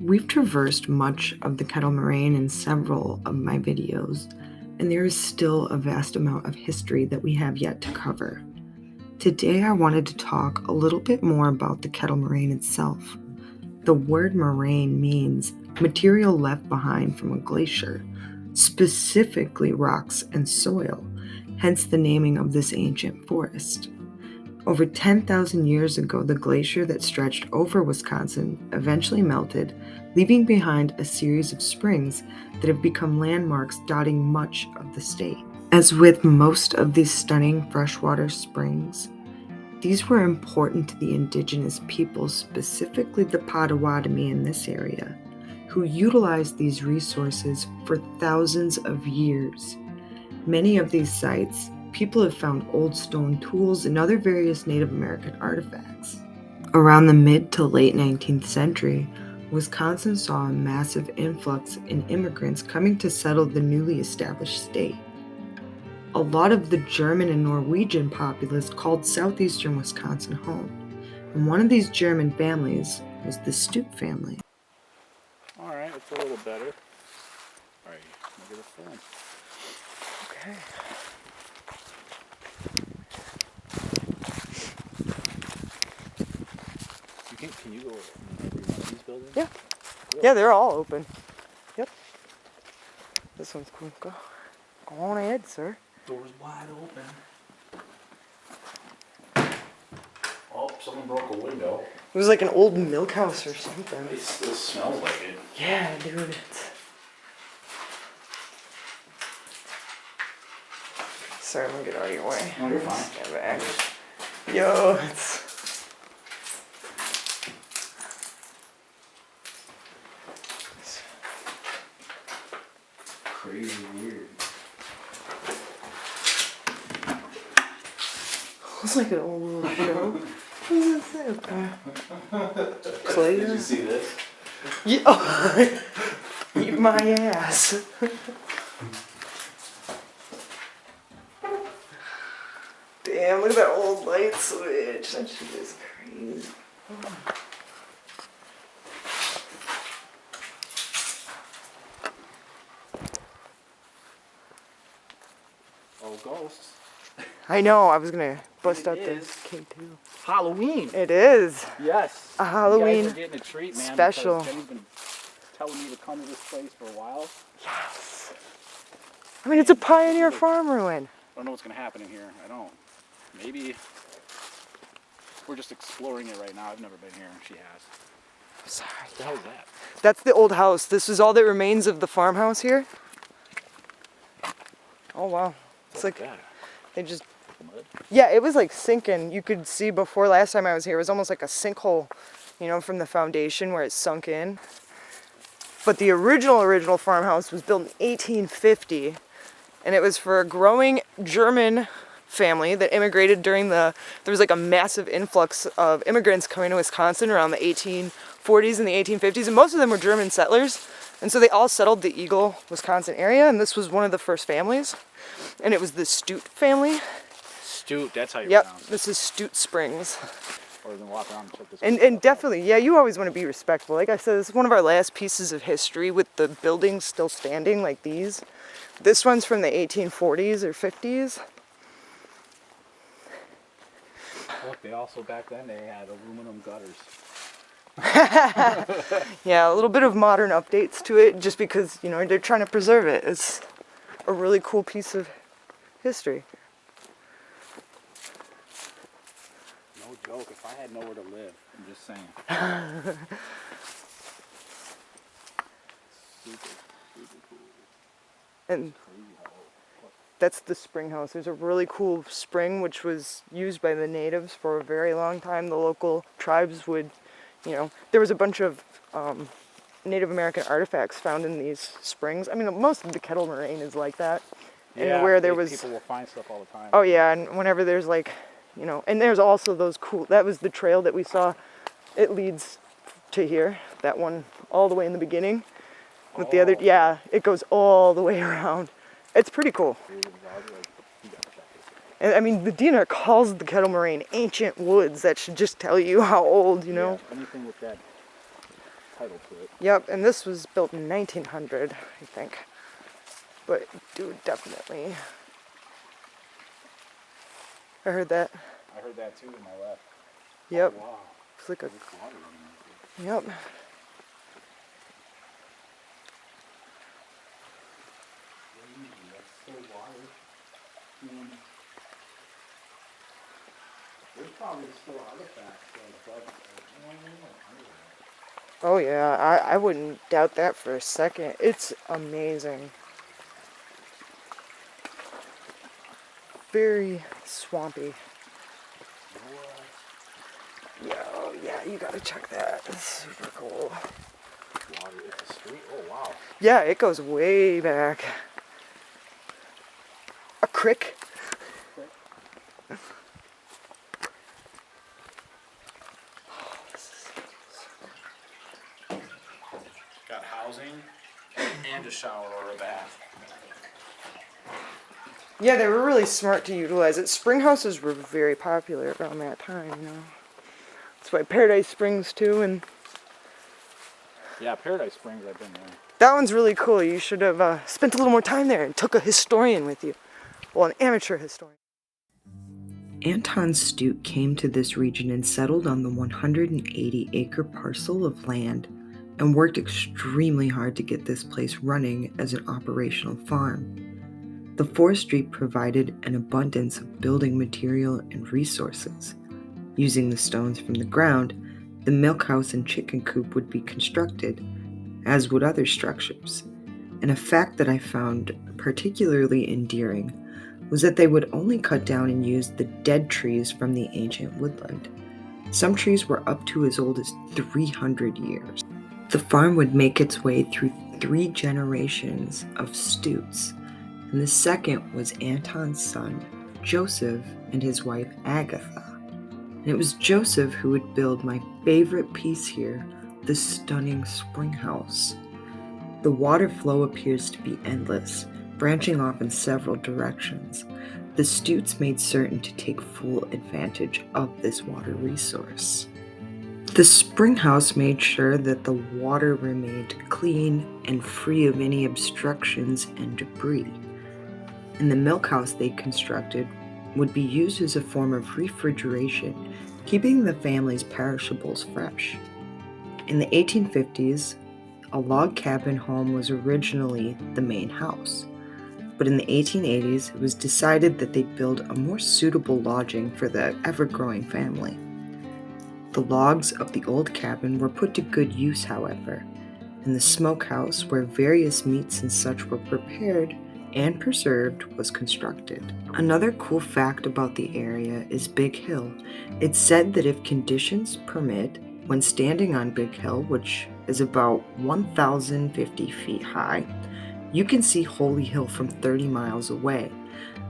We've traversed much of the Kettle Moraine in several of my videos, and there is still a vast amount of history that we have yet to cover. Today I wanted to talk a little bit more about the Kettle Moraine itself. The word moraine means material left behind from a glacier, specifically rocks and soil, hence the naming of this ancient forest. Over 10,000 years ago, the glacier that stretched over Wisconsin eventually melted, leaving behind a series of springs that have become landmarks dotting much of the state. As with most of these stunning freshwater springs, these were important to the indigenous peoples, specifically the Potawatomi in this area, who utilized these resources for thousands of years. Many of these sites, people have found old stone tools and other various Native American artifacts. Around the mid to late 19th century, Wisconsin saw a massive influx in immigrants coming to settle the newly established state. A lot of the German and Norwegian populace called southeastern Wisconsin home, and one of these German families was the Stute family. All right, it's a little better. All right, look at the film. Okay. Can you go in every one of these buildings? Yeah. Really? Yeah, they're all open. Yep. This one's cool. Go on ahead, sir. Doors wide open. Oh, someone broke a window. It was like an old milk house or something. This smells like it. Yeah, dude. It's... Sorry, I'm gonna get out of your way. Oh, you're fine. Stand back. Yo, it's... Crazy weird. It's like an old little show. What is this? Clay? Did you see this? Yeah. Oh, eat my ass. Damn, look at that old light switch. That shit is crazy. Oh, ghosts. I know, I was gonna bust out It this is. K2. Halloween. It is. Yes. A Halloween you guys are getting a treat, man. special. Because Jenny's been telling me to come to this place for a while. Yes. I mean, it's a pioneer farm ruin. I don't know what's going to happen in here. I don't. Maybe we're just exploring it right now. I've never been here. She has. I'm sorry. What the hell is that? That's the old house. This is all that remains of the farmhouse here. Oh, wow. It's like that? they just... Mud? Yeah, it was like sinking. You could see before last time I was here, it was almost like a sinkhole, you know, from the foundation where it sunk in. But the original farmhouse was built in 1850, and it was for a growing German family that immigrated during there was like a massive influx of immigrants coming to Wisconsin around the 1840s and the 1850s, and most of them were German settlers. And so they all settled the Eagle, Wisconsin area, and this was one of the first families. And it was the Stute family. Stute, that's how you Yep, pronounce it. this is Stute Springs. Or then walk around and check this And definitely, yeah, you always want to be respectful. Like I said, this is one of our last pieces of history with the buildings still standing like these. This one's from the 1840s or 50s. Look, they also back then they had aluminum gutters. Yeah, a little bit of modern updates to it just because, you know, they're trying to preserve it. It's a really cool piece of history. No joke, if I had nowhere to live, I'm just saying. Super cool. And Crazy how old. that's the spring house. There's a really cool spring which was used by the natives for a very long time. The local tribes would, you know, there was a bunch of Native American artifacts found in these springs. I mean, most of the Kettle Moraine is like that. And where there was... people will find stuff all the time. Oh yeah, and whenever there's like, you know, and there's also those cool, that was the trail that we saw. It leads to here, that one all the way in the beginning. With the other, yeah, it goes all the way around. It's pretty cool. And I mean, the DNR calls the Kettle Moraine ancient woods. That should just tell you how old, you know. Yeah, anything with that title to it. Yep, and this was built in 1900, I think. But, dude, definitely. I heard that. I heard that too in my left. Yep. Oh, wow. It's like a... There's water in there. Yep. That's still water. There's probably still artifacts like Oh yeah, I wouldn't doubt that for a second. It's amazing. Very swampy. Yo, yeah, you gotta check that. It's super cool. water at the street. Oh wow. Yeah, it goes way back. A crick. Got housing and a shower or a bath. Yeah, they were really smart to utilize it. Spring houses were very popular around that time, you know. That's why Paradise Springs too, and Yeah, Paradise Springs, I've been there. that one's really cool. You should have spent a little more time there and took a historian with you. Well, an amateur historian. Anton Stute came to this region and settled on the 180-acre parcel of land and worked extremely hard to get this place running as an operational farm. The forestry provided an abundance of building material and resources. Using the stones from the ground, the milk house and chicken coop would be constructed, as would other structures. And a fact that I found particularly endearing was that they would only cut down and use the dead trees from the ancient woodland. Some trees were up to as old as 300 years. The farm would make its way through 3 generations of Stutes, and the second was Anton's son, Joseph, and his wife, Agatha. And it was Joseph who would build my favorite piece here, the stunning spring house. The water flow appears to be endless, branching off in several directions. The Stutes made certain to take full advantage of this water resource. The spring house made sure that the water remained clean and free of any obstructions and debris. And the milk house they constructed would be used as a form of refrigeration, keeping the family's perishables fresh. In the 1850s, a log cabin home was originally the main house. But in the 1880s, it was decided that they'd build a more suitable lodging for the ever-growing family. The logs of the old cabin were put to good use, however, and the smokehouse, where various meats and such were prepared and preserved, was constructed. Another cool fact about the area is Big Hill. It's said that if conditions permit, when standing on Big Hill, which is about 1,050 feet high, you can see Holy Hill from 30 miles away.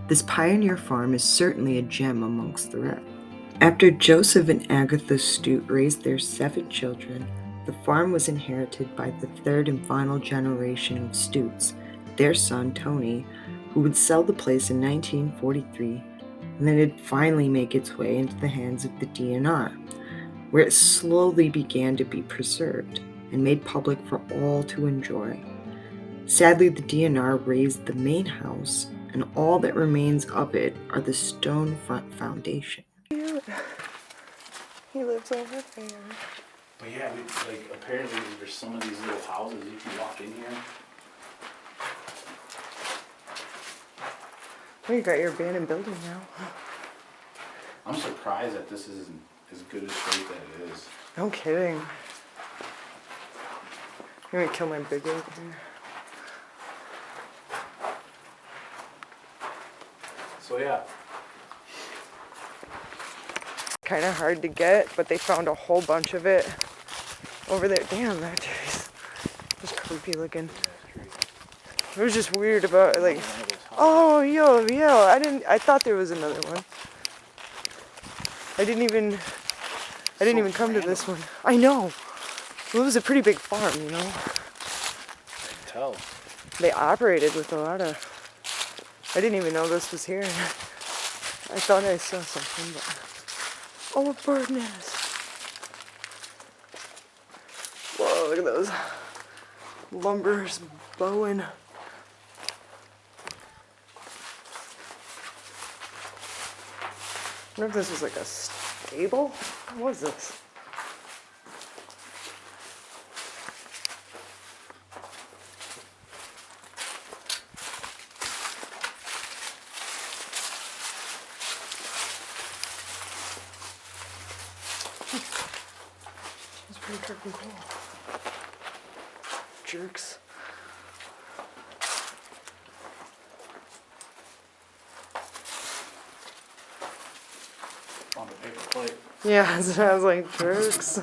This pioneer farm is certainly a gem amongst the rest. After Joseph and Agatha Stute raised their 7 children, the farm was inherited by the 3rd and final generation of Stutes, their son Tony, who would sell the place in 1943, and then it'd finally make its way into the hands of the DNR, where it slowly began to be preserved and made public for all to enjoy. Sadly, the DNR razed the main house, and all that remains of it are the stone front foundation. He lives over there. But yeah, apparently there's some of these little houses you can walk in here. Oh, you got your abandoned building now. I'm surprised that this isn't as good a shape that it is. No kidding. You're gonna kill my big oak here. So yeah. Kind of hard to get, but they found a whole bunch of it over there. Damn, that tree's just creepy looking. It was just weird about like, oh yo, I thought there was another one. I didn't even come to this one. I know. It was a pretty big farm, you know. I can tell. They operated with a lot of. I didn't even know this was here. I thought I saw something, but. Oh, a bird nest. Whoa, look at those lumbers bowing. I wonder if this was like a stable? What was this? That's pretty freaking cool. Jerks. On the paper plate. Yeah, it sounds like jerks.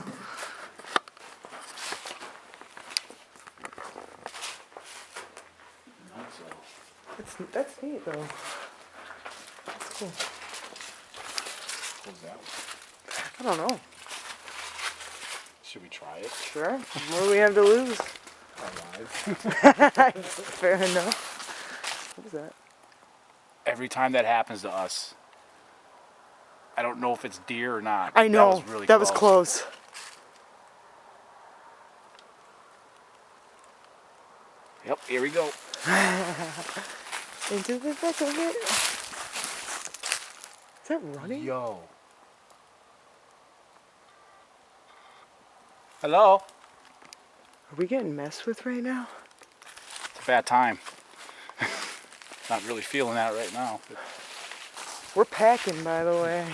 That's neat though. That's cool. What's that one? I don't know. Should we try it? Sure. What do we have to lose? Our lives. Fair enough. What is that? Every time that happens to us, I don't know if it's deer or not. I know. That was really that was close. Yep, here we go. Into the back of it. Is that running? Yo. Hello? Are we getting messed with right now? It's a bad time. Not really feeling that right now. But We're packing, by the way.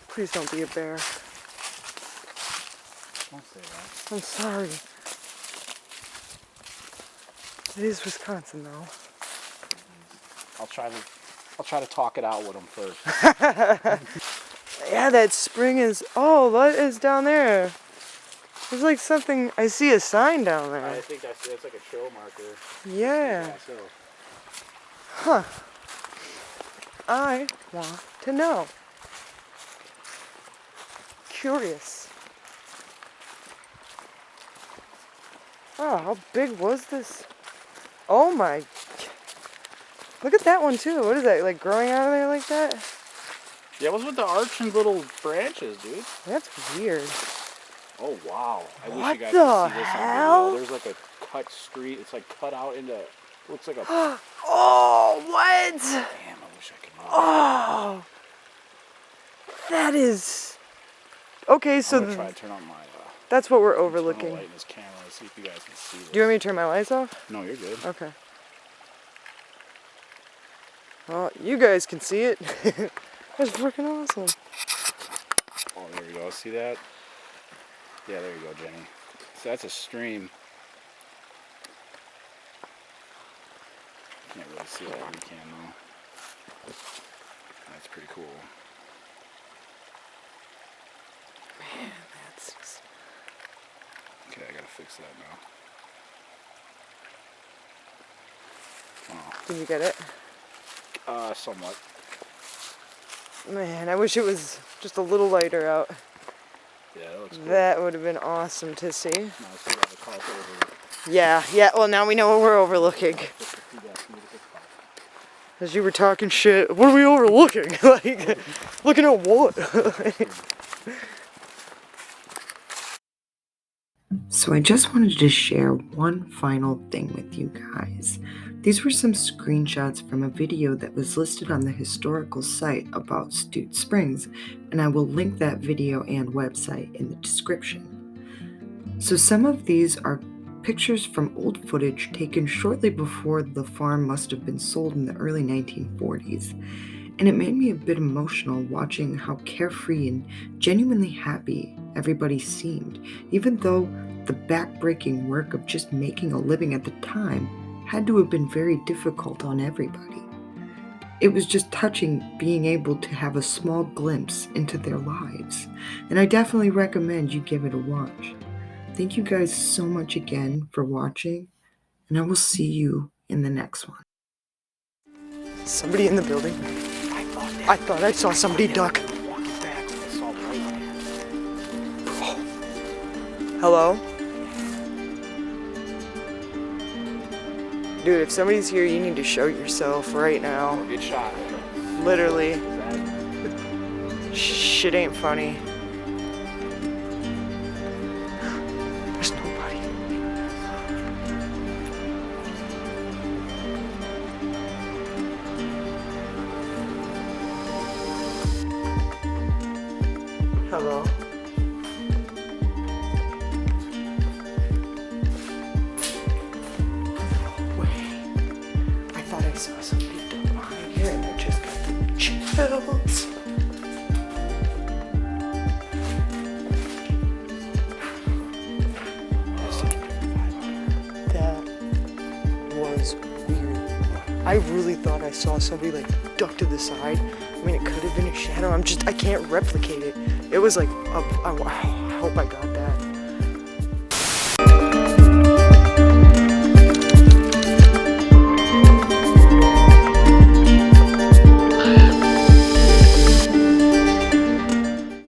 Please don't be a bear. don't say that. I'm sorry. It is Wisconsin, though. I'll try to talk it out with him first. Yeah, that spring is. Oh, what is down there? There's like something. I see a sign down there. I think that's like a trail marker. Yeah. So. Huh. I want to know. Curious. Oh, how big was this? Oh my. Look at that one too. What is that? Like growing out of there like that? Yeah, what's with the arching little branches, dude? That's weird. Oh wow! I wish What you guys the could see this hell? on video. There's like a cut street. It's like cut out into. Looks like a. Oh, what? Damn! I wish I could. Oh, that is. Okay, so I'm gonna try to turn on my. that's what we're Turn overlooking. the light in this camera. Let's see if you guys can see this. Do you want me to turn my lights off? No, you're good. Okay. Well, you guys can see it. That's freaking awesome. Oh, there we go. See that? Yeah, there you go, Jenny. So that's a stream. Can't really see that. We can though. That's pretty cool. Man, that's just... Okay, I gotta fix that now. Oh. Did you get it? Somewhat. Man, I wish it was just a little lighter out. Yeah, that looks cool. That would have been awesome to see. Now, see how the car's over. Yeah, well now we know what we're overlooking. As you were talking shit, what are we overlooking? Like, looking at what? So I just wanted to share one final thing with you guys. These were some screenshots from a video that was listed on the historical site about Stute Springs, and I will link that video and website in the description. So some of these are pictures from old footage taken shortly before the farm must have been sold in the early 1940s, and it made me a bit emotional watching how carefree and genuinely happy everybody seemed, even though the back-breaking work of just making a living at the time had to have been very difficult on everybody. It was just touching being able to have a small glimpse into their lives, and I definitely recommend you give it a watch. Thank you guys so much again for watching, and I will see you in the next one. Somebody in the building? I thought I saw somebody duck. Hello? Dude, if somebody's here, you need to show yourself right now. Good shot. Literally. Shit ain't funny. Hello. Wait. I thought I saw somebody behind here and I just got the chills. That was weird. I really thought I saw somebody like duck to the side. I mean, it could have been a shadow. I can't replicate it. It was like, I hope I got that.